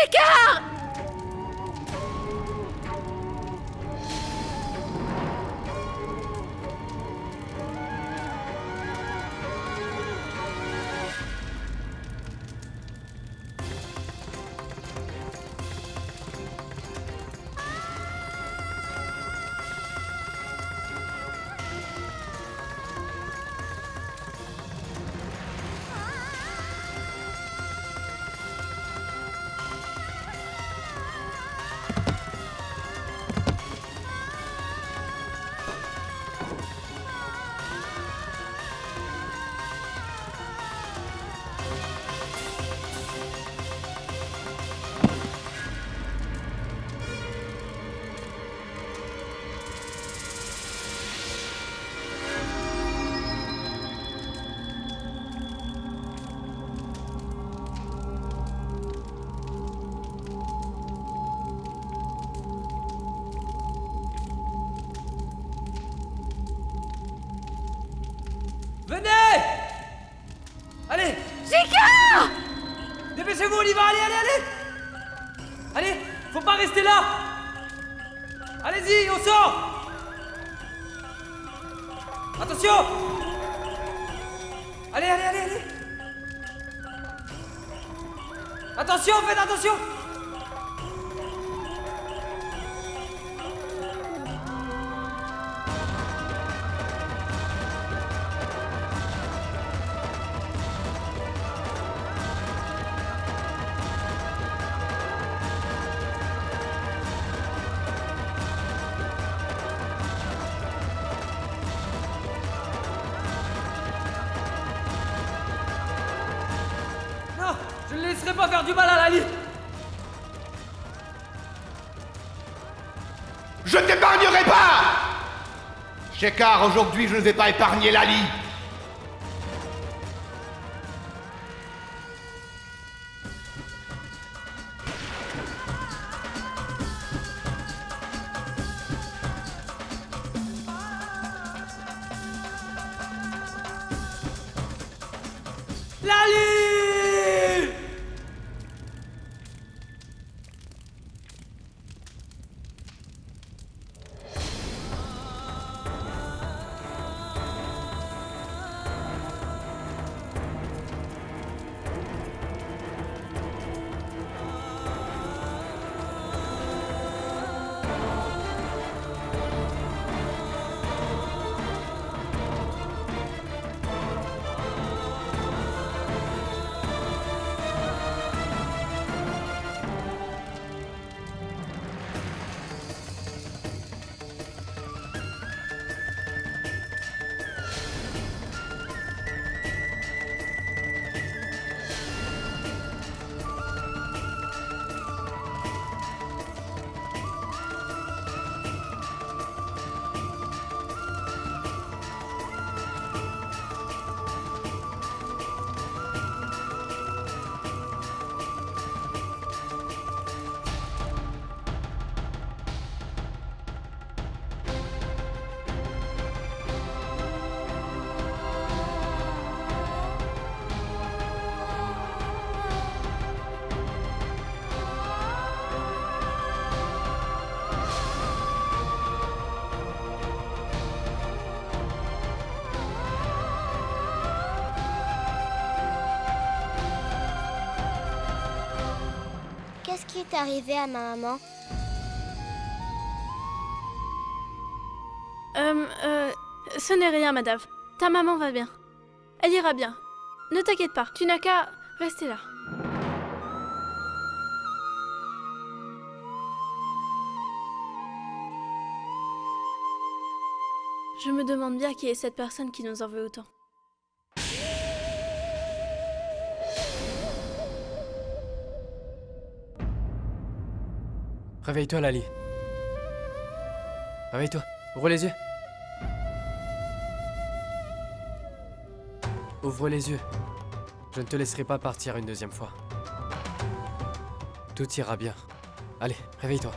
Shekar! Venez! Allez! Shekar! Dépêchez-vous, on y va! Allez, allez, allez! Allez, faut pas rester là! Allez-y, on sort! Attention! Allez, allez, allez, allez! Attention, faites attention! Je ne laisserai pas faire du mal à Lali. Je t'épargnerai pas! Shekar, aujourd'hui, je ne vais pas épargner Lali. Lali! Qu'est-ce qui est arrivé à ma maman? Ce n'est rien, madame. Ta maman va bien. Elle ira bien. Ne t'inquiète pas, tu n'as qu'à rester là. Je me demande bien qui est cette personne qui nous en veut autant. Réveille-toi, Lali. Réveille-toi. Ouvre les yeux. Ouvre les yeux. Je ne te laisserai pas partir une deuxième fois. Tout ira bien. Allez, réveille-toi.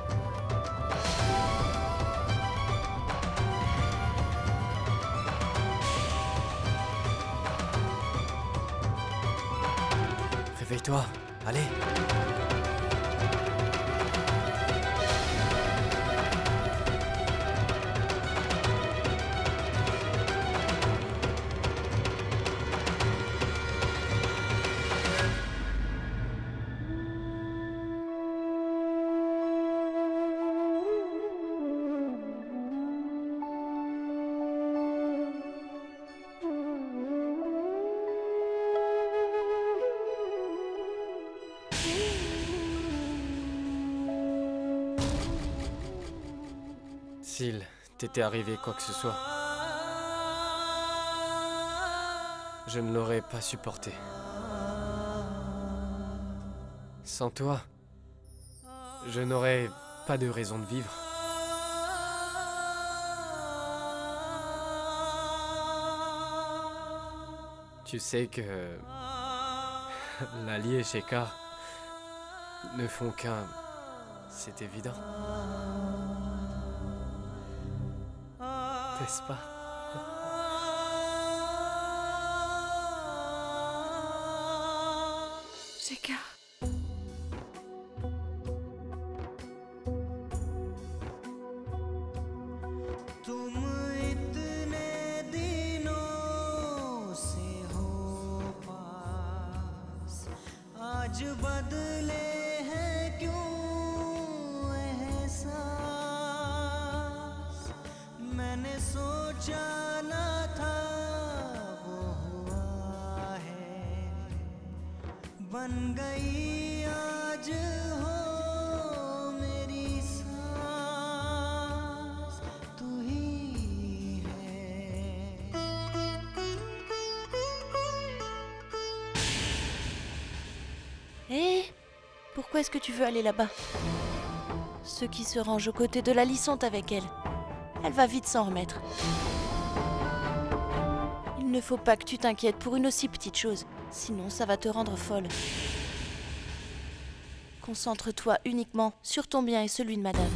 Réveille-toi. Allez. S'il t'était arrivé quoi que ce soit, je ne l'aurais pas supporté. Sans toi, je n'aurais pas de raison de vivre. Tu sais que Lali et Shekhar ne font qu'un. C'est évident. N'est-ce pas? Shekhar. बन गई आज हो मेरी सांस तू ही है। Hé, pourquoi est-ce que tu veux aller là-bas? Ceux qui se rangent aux côtés de Lali sont avec elle. Elle va vite s'en remettre. Il ne faut pas que tu t'inquiètes pour une aussi petite chose, sinon ça va te rendre folle. Concentre-toi uniquement sur ton bien et celui de Madame.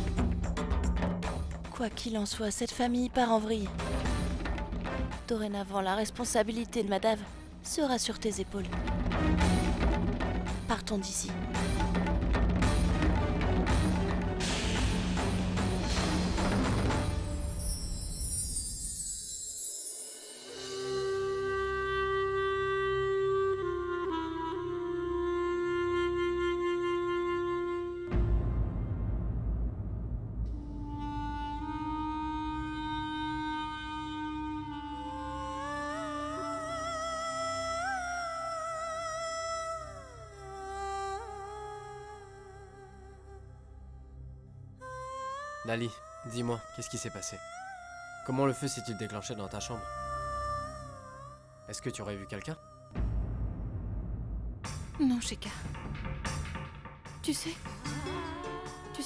Quoi qu'il en soit, cette famille part en vrille. Dorénavant, la responsabilité de Madame sera sur tes épaules. Partons d'ici. Lali, dis-moi, qu'est-ce qui s'est passé? Comment le feu s'est-il déclenché dans ta chambre? Est-ce que tu aurais vu quelqu'un? Non, Shekhar. Tu sais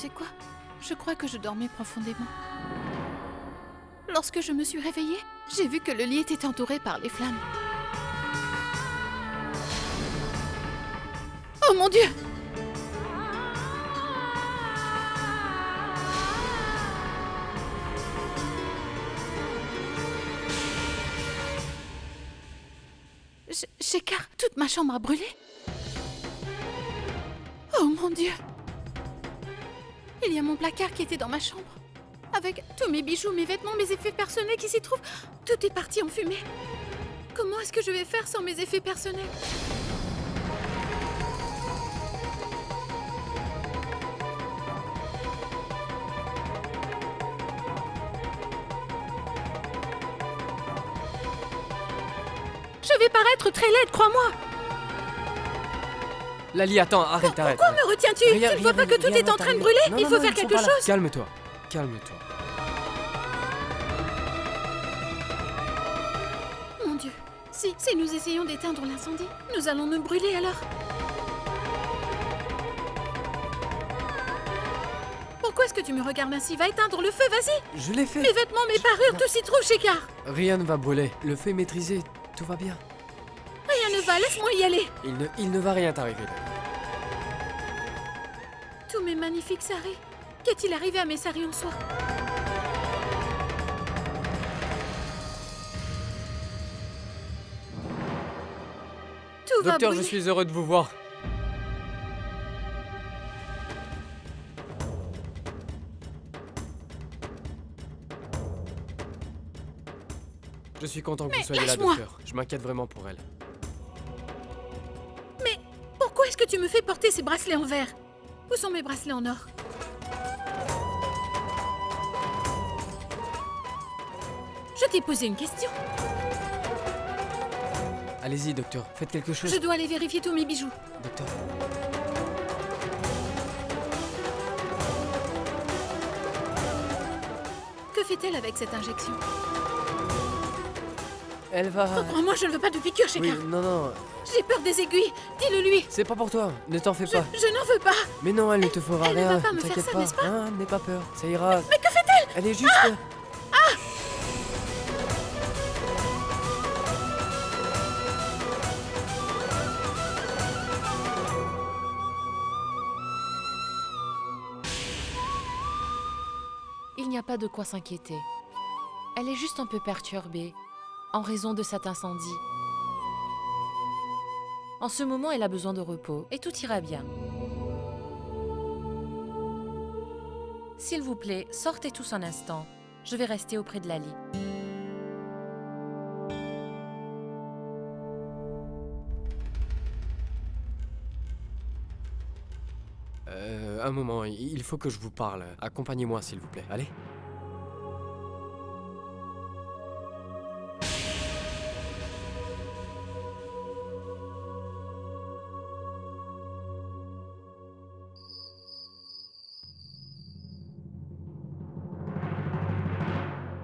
quoi? Je crois que je dormais profondément. Lorsque je me suis réveillée, j'ai vu que le lit était entouré par les flammes. Oh mon Dieu! Shekhar, toute ma chambre a brûlé. Oh mon Dieu! Il y a mon placard qui était dans ma chambre. Avec tous mes bijoux, mes vêtements, mes effets personnels qui s'y trouvent. Tout est parti en fumée. Comment est-ce que je vais faire sans mes effets personnels? Je vais paraître très laide, crois-moi. Lali, attends, arrête. Pourquoi me retiens-tu? Tu ne vois pas que tout est en train de brûler? Il faut faire quelque chose. Calme-toi, calme-toi. Mon Dieu, si nous essayons d'éteindre l'incendie, nous allons nous brûler alors. Pourquoi est-ce que tu me regardes ainsi? Va éteindre le feu, vas-y. Je l'ai fait. Mes vêtements, mes parures, tout s'y trouve, Shekhar. Rien ne va brûler, le feu est maîtrisé, tout va bien. Rien ne va, laisse-moi y aller. Il ne va rien t'arriver. Tous mes magnifiques saris. Qu'est-il arrivé à mes saris en soie? Tout va Docteur, brûler. je suis heureux de vous voir. Je suis content que vous soyez là, lâche-moi. docteur. Je m'inquiète vraiment pour elle. Mais pourquoi est-ce que tu me fais porter ces bracelets en verre? Où sont mes bracelets en or? Je t'ai posé une question. Allez-y, docteur, faites quelque chose. Je dois aller vérifier tous mes bijoux. Docteur. fait-elle avec cette injection? Elle va... Reprends-moi, je ne veux pas de piqûre, Oui, Shekhar. non, J'ai peur des aiguilles. Dis-le lui. c'est pas pour toi, ne t'en fais pas. Je n'en veux pas. Mais non, elle ne te fera elle ne rien, va pas me faire t'inquiète ça, pas. n'est-ce pas? Hein, n'aie pas peur, ça ira. Mais que fait-elle? Elle est juste... Il n'y a pas de quoi s'inquiéter. Elle est juste un peu perturbée en raison de cet incendie. En ce moment, elle a besoin de repos et tout ira bien. S'il vous plaît, sortez tous un instant. Je vais rester auprès de Lali. Un moment, il faut que je vous parle. Accompagnez-moi, s'il vous plaît. Allez.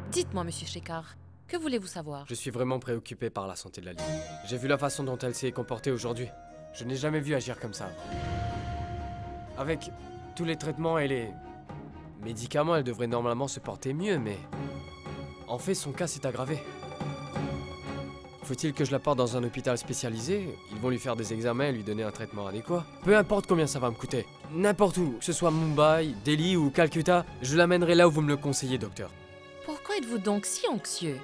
Dites-moi, monsieur Shekhar, que voulez-vous savoir? Je suis vraiment préoccupé par la santé de Lali. J'ai vu la façon dont elle s'est comportée aujourd'hui. Je n'ai jamais vu agir comme ça. Avec tous les traitements et les médicaments, elle devrait normalement se porter mieux, mais... En fait, son cas s'est aggravé. Faut-il que je la porte dans un hôpital spécialisé? Ils vont lui faire des examens et lui donner un traitement adéquat. Peu importe combien ça va me coûter. N'importe où, que ce soit Mumbai, Delhi ou Calcutta, je l'amènerai là où vous me le conseillez, docteur. Pourquoi êtes-vous donc si anxieux?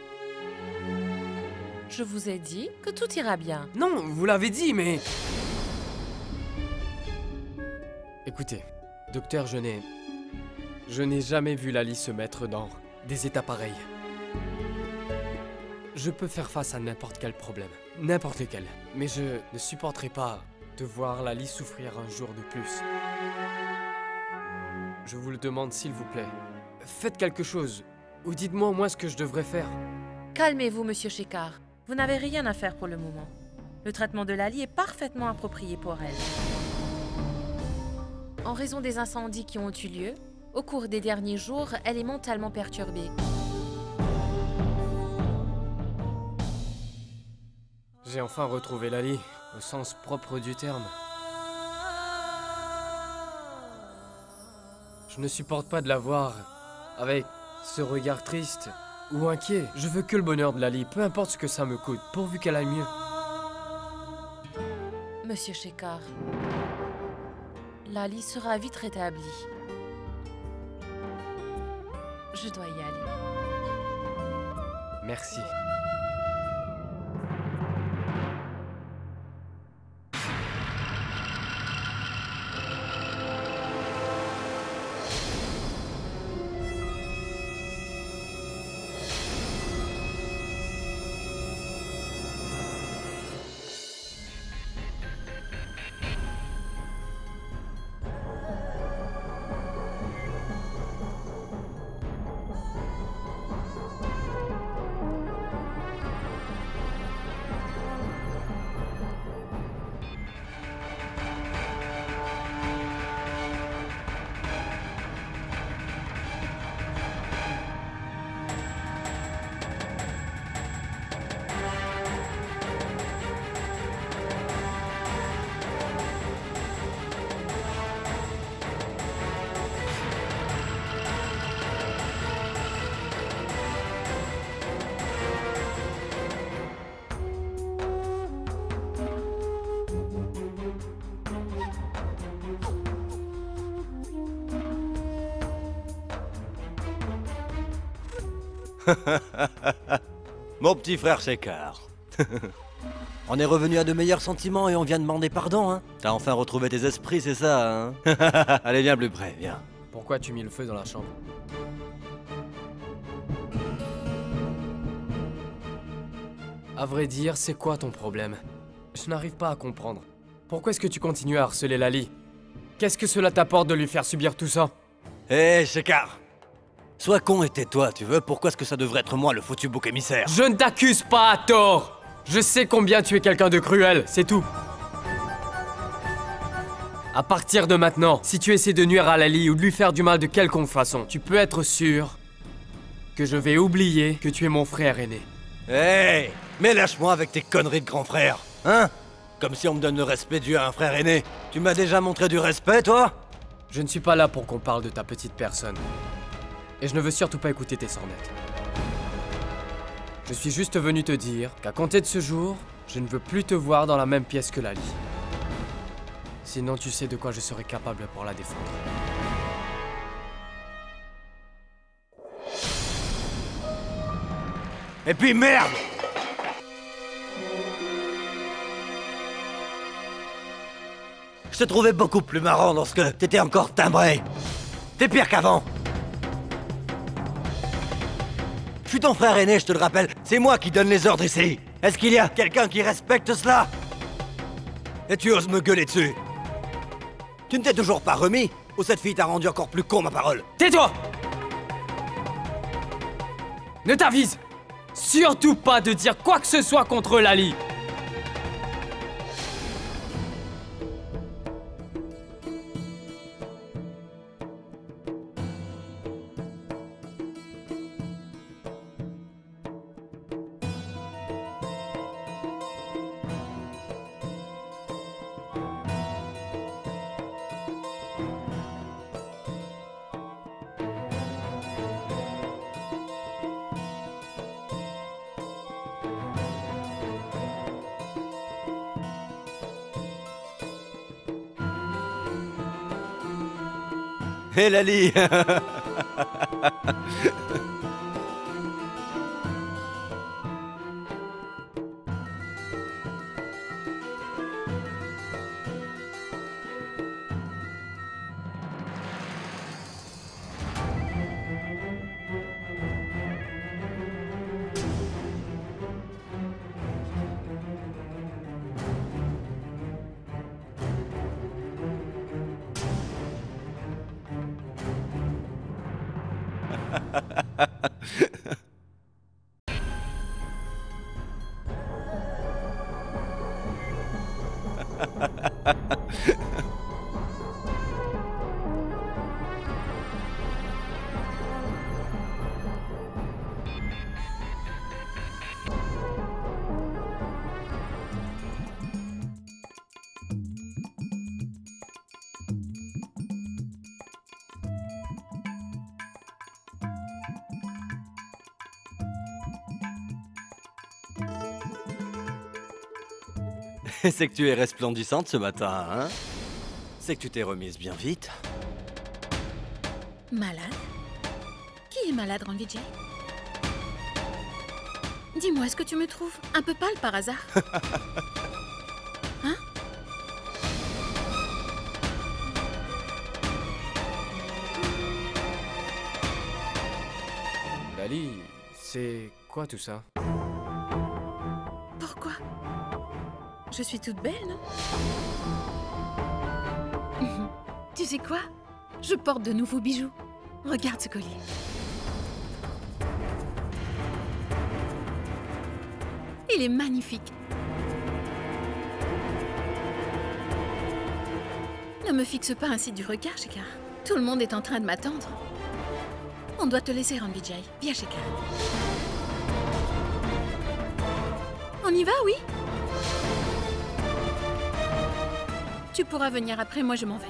Je vous ai dit que tout ira bien. Non, vous l'avez dit, mais... Écoutez, docteur, je n'ai jamais vu Lali se mettre dans des états pareils. Je peux faire face à n'importe quel problème, n'importe lequel. Mais je ne supporterai pas de voir Lali souffrir un jour de plus. Je vous le demande, s'il vous plaît. Faites quelque chose, ou dites-moi au moins ce que je devrais faire. Calmez-vous, monsieur Shekhar. Vous n'avez rien à faire pour le moment. Le traitement de Lali est parfaitement approprié pour elle. En raison des incendies qui ont eu lieu, au cours des derniers jours, elle est mentalement perturbée. J'ai enfin retrouvé Lali, au sens propre du terme. Je ne supporte pas de la voir avec ce regard triste ou inquiet. Je veux que le bonheur de Lali, peu importe ce que ça me coûte, pourvu qu'elle aille mieux. Monsieur Shekhar, Lali sera vite rétablie. Je dois y aller. Merci. Mon petit frère Shekhar. On est revenu à de meilleurs sentiments et on vient demander pardon, hein. T'as enfin retrouvé tes esprits, c'est ça, hein. Allez, viens plus près, viens. Pourquoi tu mis le feu dans la chambre? À vrai dire, c'est quoi ton problème? Je n'arrive pas à comprendre. Pourquoi est-ce que tu continues à harceler Lali? Qu'est-ce que cela t'apporte de lui faire subir tout ça? Hé, Shekhar! Sois con et tais-toi, tu veux? Pourquoi est-ce que ça devrait être moi, le foutu bouc émissaire? Je ne t'accuse pas à tort! Je sais combien tu es quelqu'un de cruel, c'est tout. À partir de maintenant, si tu essaies de nuire à Lali ou de lui faire du mal de quelconque façon, tu peux être sûr que je vais oublier que tu es mon frère aîné. Hey, mais lâche-moi avec tes conneries de grand frère, hein? Comme si on me donne le respect dû à un frère aîné. Tu m'as déjà montré du respect, toi? Je ne suis pas là pour qu'on parle de ta petite personne. Et je ne veux surtout pas écouter tes sornettes. Je suis juste venu te dire qu'à compter de ce jour, je ne veux plus te voir dans la même pièce que Lali. Sinon, tu sais de quoi je serai capable pour la défendre. Et puis merde! Je te trouvais beaucoup plus marrant lorsque t'étais encore timbré. T'es pire qu'avant. Je suis ton frère aîné, je te le rappelle. C'est moi qui donne les ordres ici. Est-ce qu'il y a quelqu'un qui respecte cela? Et tu oses me gueuler dessus? Tu ne t'es toujours pas remis? Ou cette fille t'a rendu encore plus con, ma parole? Tais-toi! Ne t'avise surtout pas de dire quoi que ce soit contre Lali! Hé Lali. C'est que tu es resplendissante ce matin, hein? C'est que tu t'es remise bien vite. Malade? Qui est malade, Randy J? Dis-moi, est-ce que tu me trouves un peu pâle par hasard? Hein? Lali, c'est quoi tout ça? Pourquoi? Je suis toute belle, non? Tu sais quoi? Je porte de nouveaux bijoux. Regarde ce collier. Il est magnifique. Ne me fixe pas ainsi du regard, Shekar. Tout le monde est en train de m'attendre. On doit te laisser, Randy J. Viens, Shekar. On y va, oui? Tu pourras venir après, moi je m'en vais.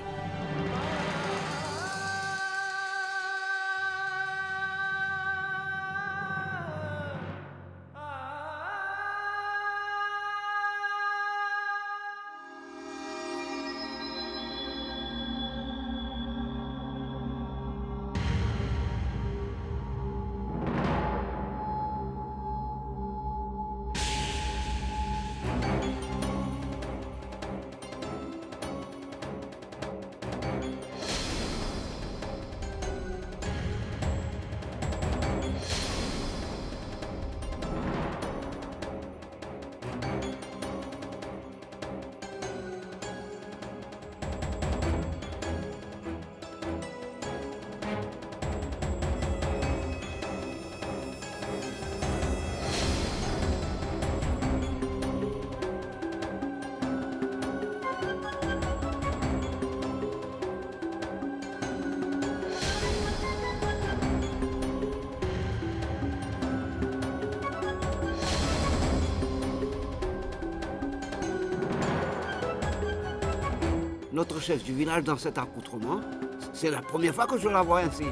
notre chef du village dans cet accoutrement. C'est la première fois que je la vois ainsi.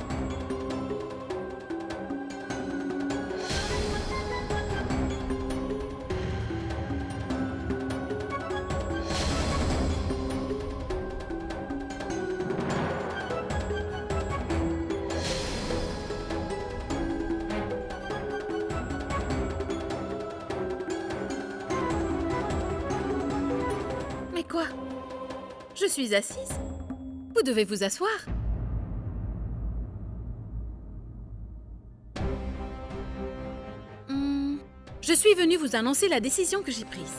Mais quoi? Je suis assise. Vous devez vous asseoir. Je suis venue vous annoncer la décision que j'ai prise.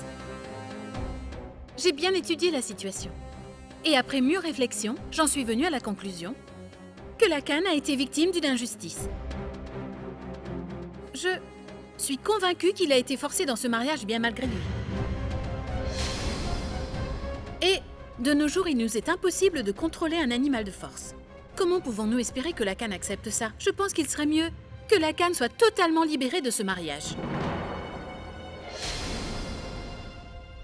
J'ai bien étudié la situation. Et après mûre réflexion, j'en suis venue à la conclusion que Lacan a été victime d'une injustice. Je suis convaincue qu'il a été forcé dans ce mariage bien malgré lui. Et de nos jours, il nous est impossible de contrôler un animal de force. Comment pouvons-nous espérer que Lacan accepte ça? Je pense qu'il serait mieux que Lacan soit totalement libéré de ce mariage.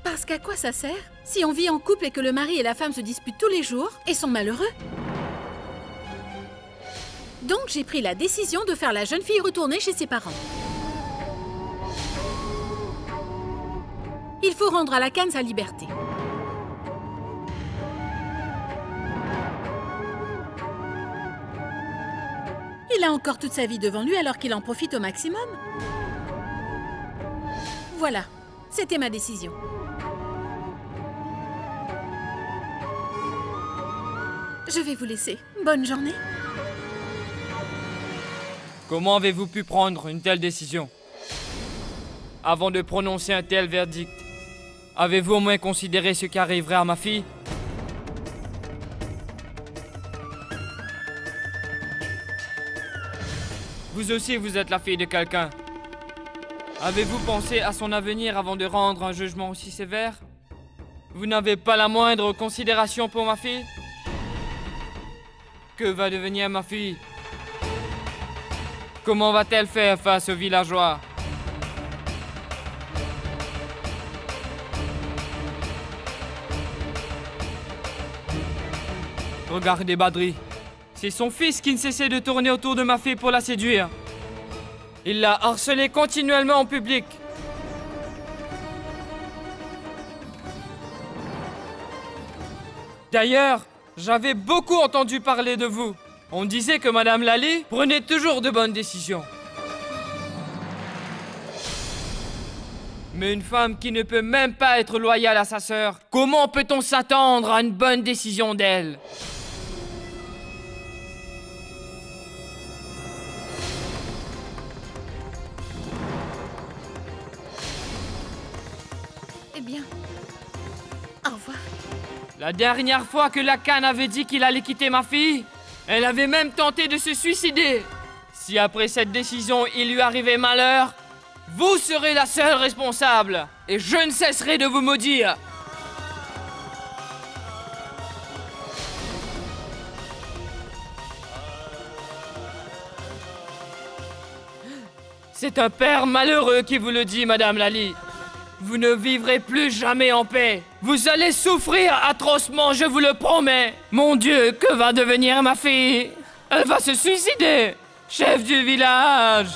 Parce qu'à quoi ça sert si on vit en couple et que le mari et la femme se disputent tous les jours et sont malheureux? Donc j'ai pris la décision de faire la jeune fille retourner chez ses parents. Il faut rendre à Lacan sa liberté. Il a encore toute sa vie devant lui alors qu'il en profite au maximum. Voilà, c'était ma décision. Je vais vous laisser. Bonne journée. Comment avez-vous pu prendre une telle décision? Avant de prononcer un tel verdict, avez-vous au moins considéré ce qui arriverait à ma fille? Vous aussi, vous êtes la fille de quelqu'un. Avez-vous pensé à son avenir avant de rendre un jugement aussi sévère? Vous n'avez pas la moindre considération pour ma fille? Que va devenir ma fille? Comment va-t-elle faire face aux villageois? Regardez Badri. C'est son fils qui ne cessait de tourner autour de ma fille pour la séduire. Il l'a harcelée continuellement en public. D'ailleurs, j'avais beaucoup entendu parler de vous. On disait que Madame Lali prenait toujours de bonnes décisions. Mais une femme qui ne peut même pas être loyale à sa sœur, comment peut-on s'attendre à une bonne décision d'elle? Eh bien, au revoir. La dernière fois que Lacan avait dit qu'il allait quitter ma fille, elle avait même tenté de se suicider. Si après cette décision, il lui arrivait malheur, vous serez la seule responsable. Et je ne cesserai de vous maudire. C'est un père malheureux qui vous le dit, Madame Lali. Vous ne vivrez plus jamais en paix. Vous allez souffrir atrocement, je vous le promets. Mon Dieu, que va devenir ma fille? Elle va se suicider. Chef du village.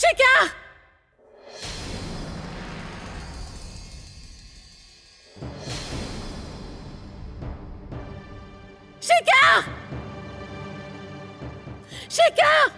Shekhar! Shekhar! Shekhar!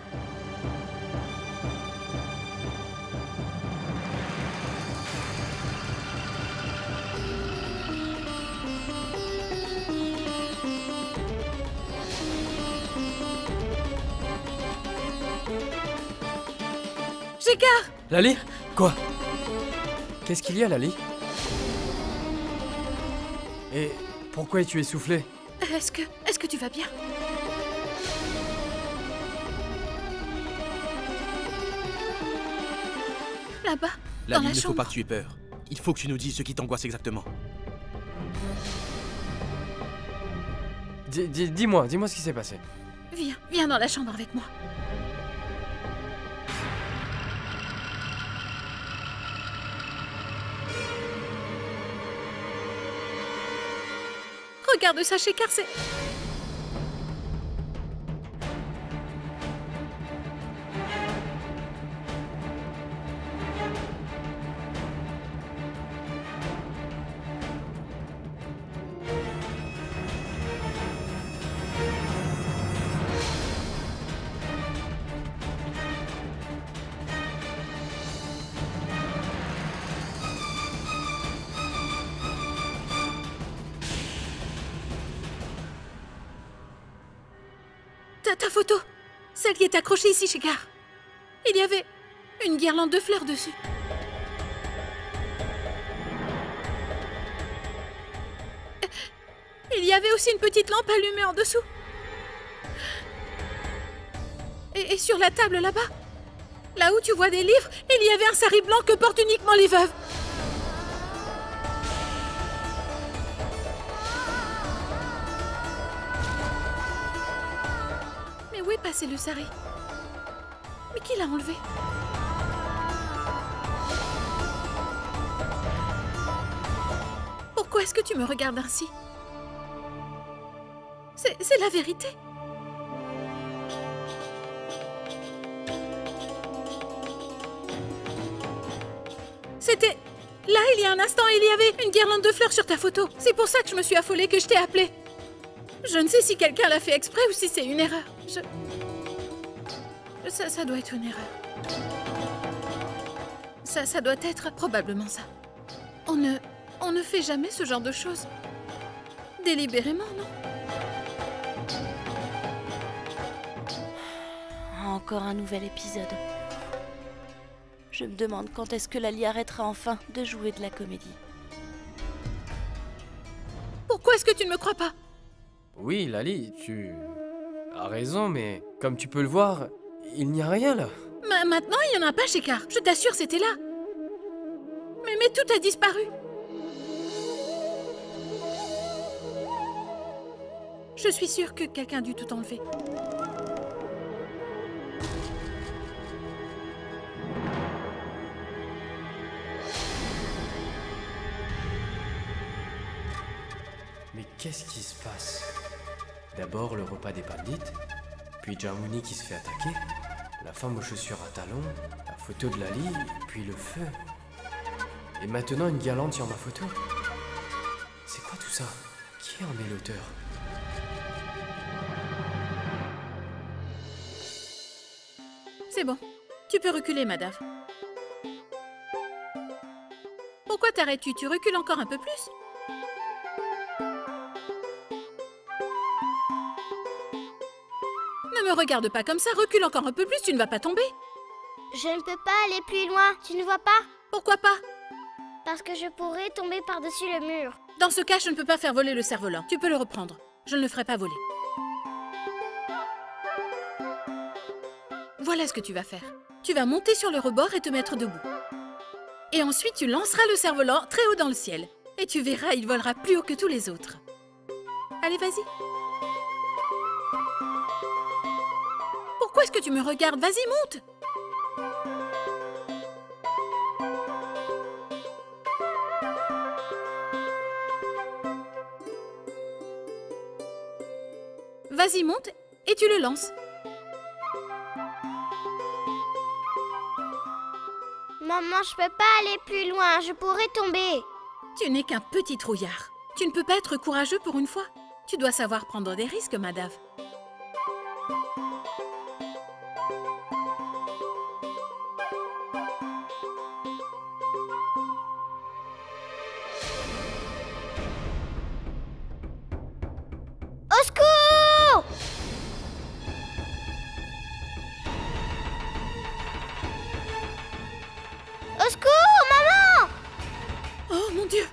Shekhar! Lali? Quoi? Qu'est-ce qu'il y a, Lali? Et pourquoi es-tu essoufflée? Est-ce que tu vas bien? Là-bas, dans Lali, la il ne faut chambre. pas que tu aies peur. Il faut que tu nous dises ce qui t'angoisse exactement. Dis-moi ce qui s'est passé. Viens dans la chambre avec moi. Regarde ça, Shekhar, c'est... Ta photo, celle qui est accrochée ici, Shekhar. Il y avait une guirlande de fleurs dessus. Il y avait aussi une petite lampe allumée en dessous. Et sur la table là-bas, là où tu vois des livres, il y avait un sari blanc que portent uniquement les veuves. Mais où est passé le sari? Mais qui l'a enlevé? Pourquoi est-ce que tu me regardes ainsi? C'est la vérité. C'était... Là, il y a un instant, il y avait une guirlande de fleurs sur ta photo. C'est pour ça que je me suis affolée, que je t'ai appelée. Je ne sais si quelqu'un l'a fait exprès ou si c'est une erreur. Ça doit être une erreur. Ça doit être probablement ça. On ne fait jamais ce genre de choses. Délibérément, non? Encore un nouvel épisode. Je me demande quand est-ce que Lali arrêtera enfin de jouer de la comédie. Pourquoi est-ce que tu ne me crois pas? Oui, Lali, tu as raison, mais comme tu peux le voir, il n'y a rien là. Maintenant, il n'y en a pas, Shekhar. Je t'assure, c'était là. Mais tout a disparu. Je suis sûre que quelqu'un a dû tout enlever. Mais qu'est-ce qui se passe? D'abord le repas des bandites, puis Jamuni qui se fait attaquer, la femme aux chaussures à talons, la photo de Lali, puis le feu. Et maintenant une guirlande sur ma photo. C'est quoi tout ça? Qui en est l'auteur? C'est bon. Tu peux reculer, madame. Pourquoi t'arrêtes-tu? Tu recules encore un peu plus? Ne me regarde pas comme ça, recule encore un peu plus, tu ne vas pas tomber. Je ne peux pas aller plus loin, tu ne vois pas? Pourquoi pas? Parce que je pourrais tomber par-dessus le mur. Dans ce cas, je ne peux pas faire voler le cerf-volant. Tu peux le reprendre. Je ne le ferai pas voler. Voilà ce que tu vas faire. Tu vas monter sur le rebord et te mettre debout. Et ensuite, tu lanceras le cerf-volant très haut dans le ciel. Et tu verras, il volera plus haut que tous les autres. Allez, vas-y. Pourquoi est-ce que tu me regardes? Vas-y, monte! Vas-y, monte et tu le lances. Maman, je peux pas aller plus loin, je pourrais tomber. Tu n'es qu'un petit trouillard. Tu ne peux pas être courageux pour une fois. Tu dois savoir prendre des risques, Madave. Au secours! Au secours, maman! Oh mon Dieu!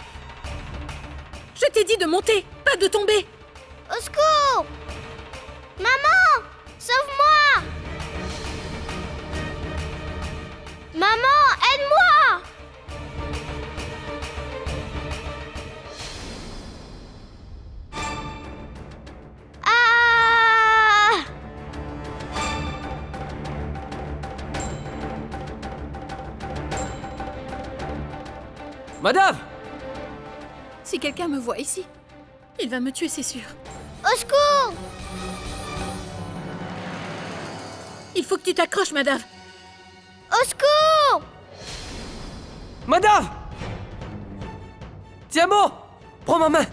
Je t'ai dit de monter, pas de tomber! Au secours! Maman! Sauve-moi! Maman, aide-moi! Ah! Madave! Si quelqu'un me voit ici, il va me tuer, c'est sûr. Au secours! Il faut que tu t'accroches, Madave. Au secours! Madave! Tiens-moi! Prends ma main!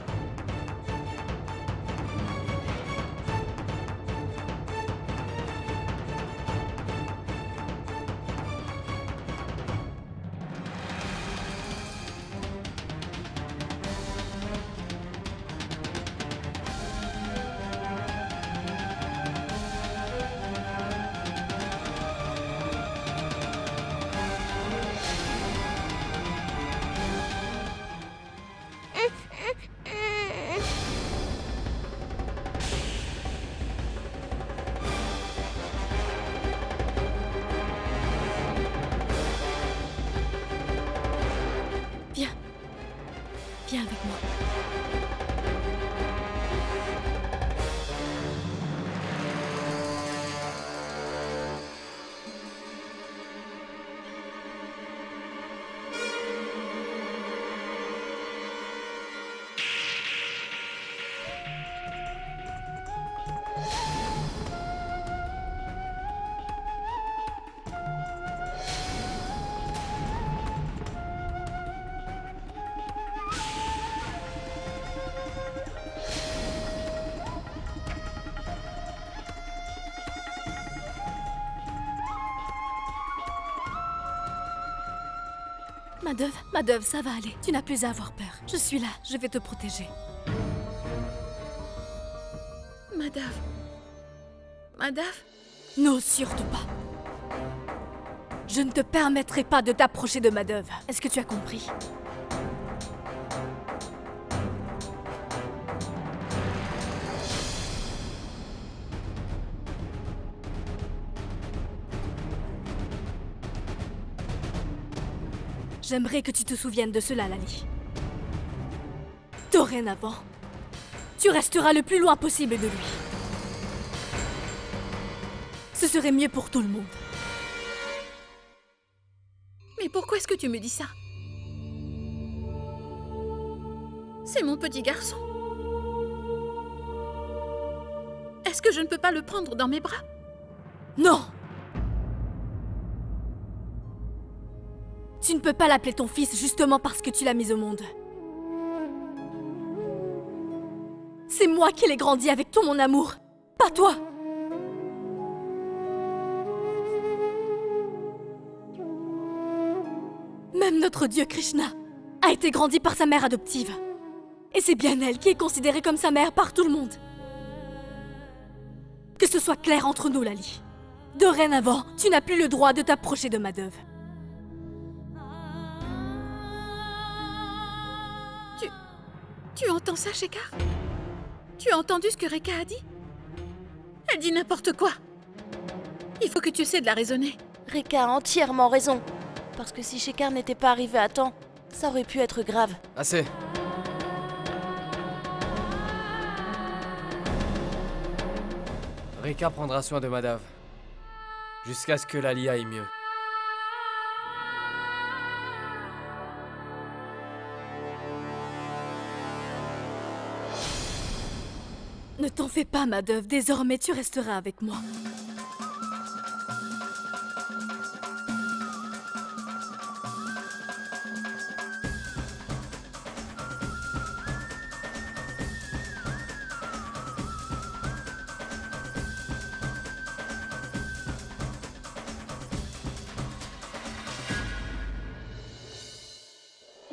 Viens. Viens avec moi. Madove, ça va aller. Tu n'as plus à avoir peur. Je suis là, je vais te protéger. Madave. Non, surtout pas. Je ne te permettrai pas de t'approcher de Madove. Est-ce que tu as compris? J'aimerais que tu te souviennes de cela, Lali. Dorénavant, tu resteras le plus loin possible de lui. Ce serait mieux pour tout le monde. Mais pourquoi est-ce que tu me dis ça? C'est mon petit garçon. Est-ce que je ne peux pas le prendre dans mes bras? Non! Tu ne peux pas l'appeler ton fils justement parce que tu l'as mis au monde. C'est moi qui l'ai grandi avec tout mon amour, pas toi. Même notre dieu Krishna a été grandi par sa mère adoptive. Et c'est bien elle qui est considérée comme sa mère par tout le monde. Que ce soit clair entre nous, Lali. Dorénavant, tu n'as plus le droit de t'approcher de Madove. Tu entends ça, Shekhar? Tu as entendu ce que Rekha a dit? Elle dit n'importe quoi. Il faut que tu essaies de la raisonner. Rekha a entièrement raison. Parce que si Shekhar n'était pas arrivé à temps, ça aurait pu être grave. Assez. Rekha prendra soin de Madave. Jusqu'à ce que Lali aille mieux. Ne t'en fais pas, Madove. Désormais, tu resteras avec moi.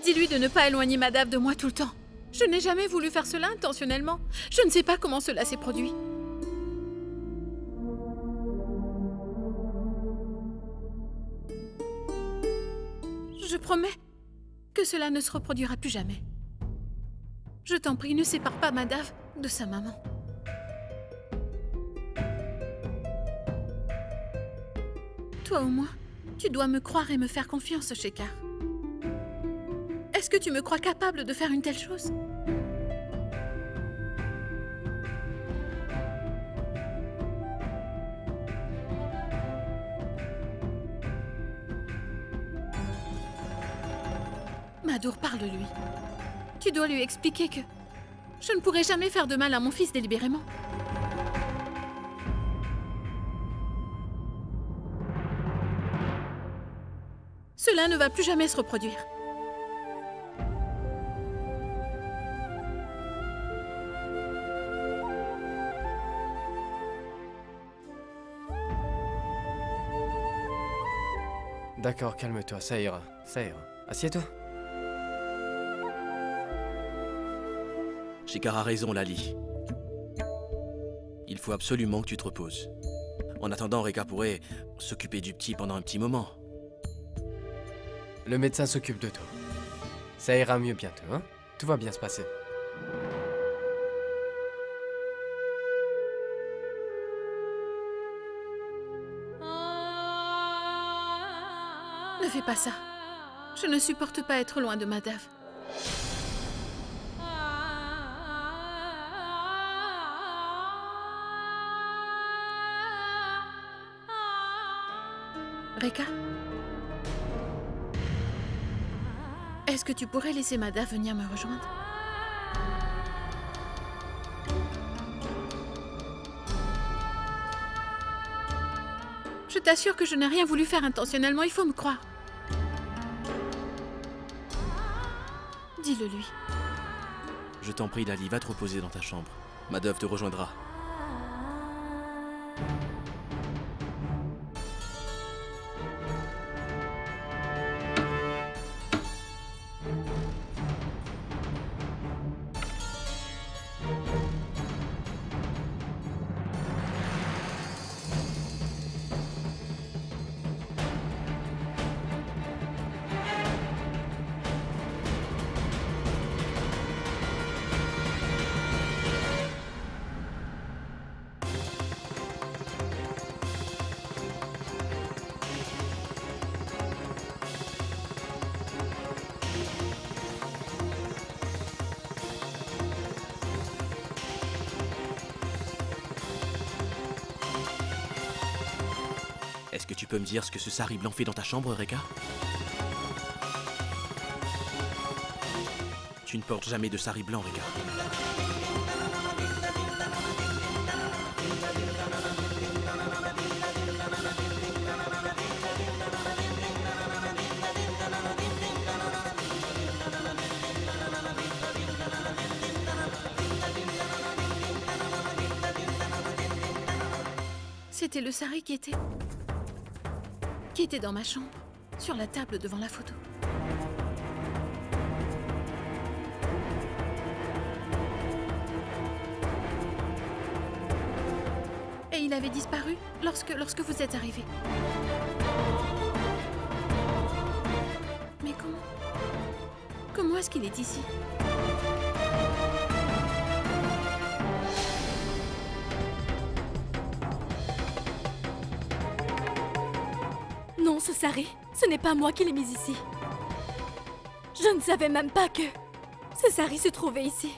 Dis-lui de ne pas éloigner Madave de moi tout le temps. Je n'ai jamais voulu faire cela intentionnellement. Je ne sais pas comment cela s'est produit. Je promets que cela ne se reproduira plus jamais. Je t'en prie, ne sépare pas Madave de sa maman. Toi au moins, tu dois me croire et me faire confiance, Shekhar. Est-ce que tu me crois capable de faire une telle chose? Madour, parle-lui. Tu dois lui expliquer que je ne pourrai jamais faire de mal à mon fils délibérément. Cela ne va plus jamais se reproduire. D'accord, calme-toi, ça ira. Ça ira. Assieds-toi. Shekhar a raison, Lali. Il faut absolument que tu te reposes. En attendant, Rekha pourrait s'occuper du petit pendant un petit moment. Le médecin s'occupe de toi. Ça ira mieux bientôt, hein? Tout va bien se passer. Ne fais pas ça. Je ne supporte pas être loin de Madave. Rekha? Est-ce que tu pourrais laisser Madave venir me rejoindre? Je t'assure que je n'ai rien voulu faire intentionnellement, il faut me croire. Dis-le lui. Je t'en prie, Lali, va te reposer dans ta chambre. Madove te rejoindra. Est-ce que tu peux me dire ce que ce sari blanc fait dans ta chambre, Rekha? Tu ne portes jamais de sari blanc, Rekha. C'était le sari qui était dans ma chambre, sur la table devant la photo. Et il avait disparu lorsque vous êtes arrivé. Mais comment est-ce qu'il est ici? Non, ce sari, ce n'est pas moi qui l'ai mis ici. Je ne savais même pas que ce sari se trouvait ici.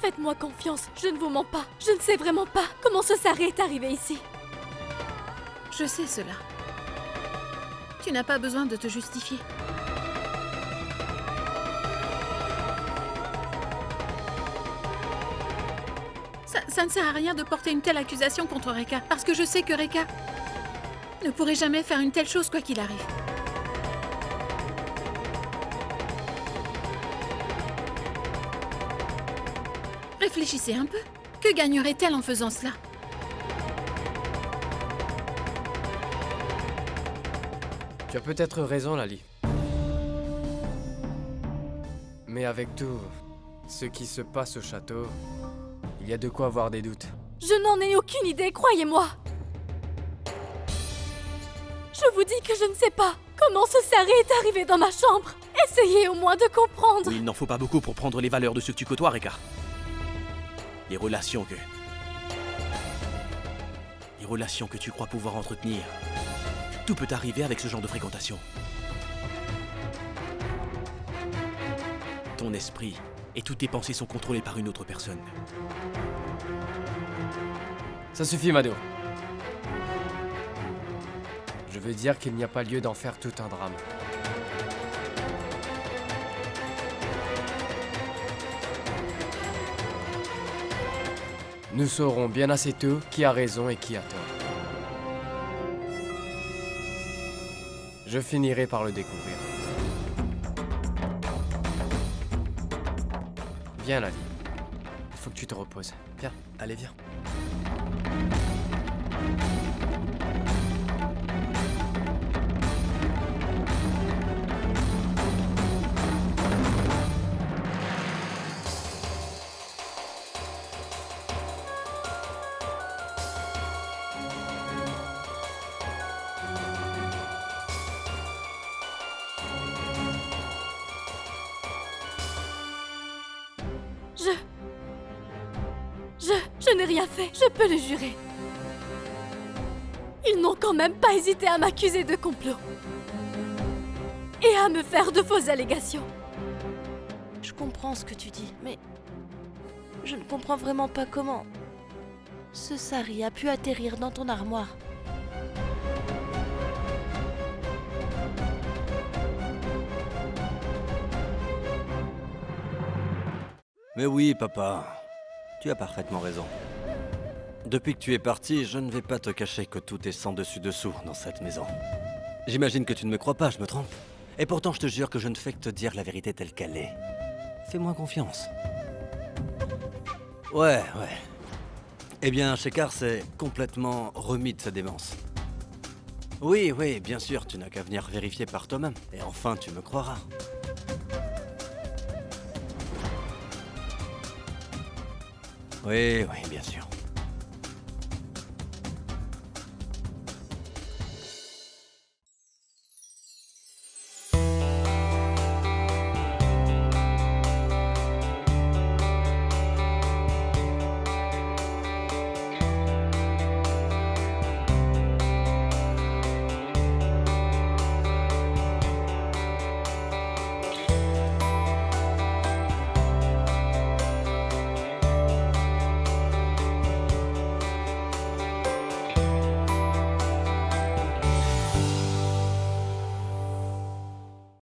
Faites-moi confiance, je ne vous mens pas. Je ne sais vraiment pas comment ce sari est arrivé ici. Je sais cela. Tu n'as pas besoin de te justifier. Ça ne sert à rien de porter une telle accusation contre Rekha, parce que je sais que Rekha ne pourrait jamais faire une telle chose quoi qu'il arrive. Réfléchissez un peu. Que gagnerait-elle en faisant cela? Tu as peut-être raison, Lali. Mais avec tout ce qui se passe au château, il y a de quoi avoir des doutes. Je n'en ai aucune idée, croyez-moi. Je vous dis que je ne sais pas comment ce Sari est arrivé dans ma chambre. Essayez au moins de comprendre. Oui, il n'en faut pas beaucoup pour prendre les valeurs de ceux que tu côtoies, Reka. Les relations que tu crois pouvoir entretenir. Tout peut arriver avec ce genre de fréquentation. Ton esprit et toutes tes pensées sont contrôlées par une autre personne. Ça suffit, Mado. Je veux dire qu'il n'y a pas lieu d'en faire tout un drame. Nous saurons bien assez tôt qui a raison et qui a tort. Je finirai par le découvrir. Viens, Lali. Il faut que tu te reposes. Viens, allez, viens. Je n'ai rien fait, je peux le jurer. Ils n'ont quand même pas hésité à m'accuser de complot. Et à me faire de fausses allégations. Je comprends ce que tu dis, mais je ne comprends vraiment pas comment ce Sari a pu atterrir dans ton armoire. Mais oui, papa. Tu as parfaitement raison. Depuis que tu es parti, je ne vais pas te cacher que tout est sans dessus-dessous dans cette maison. J'imagine que tu ne me crois pas, je me trompe. Et pourtant, je te jure que je ne fais que te dire la vérité telle qu'elle est. Fais-moi confiance. Ouais. Eh bien, Shekhar s'est complètement remis de sa démence. Oui, bien sûr, tu n'as qu'à venir vérifier par toi-même. Et enfin, tu me croiras. Oui, bien sûr.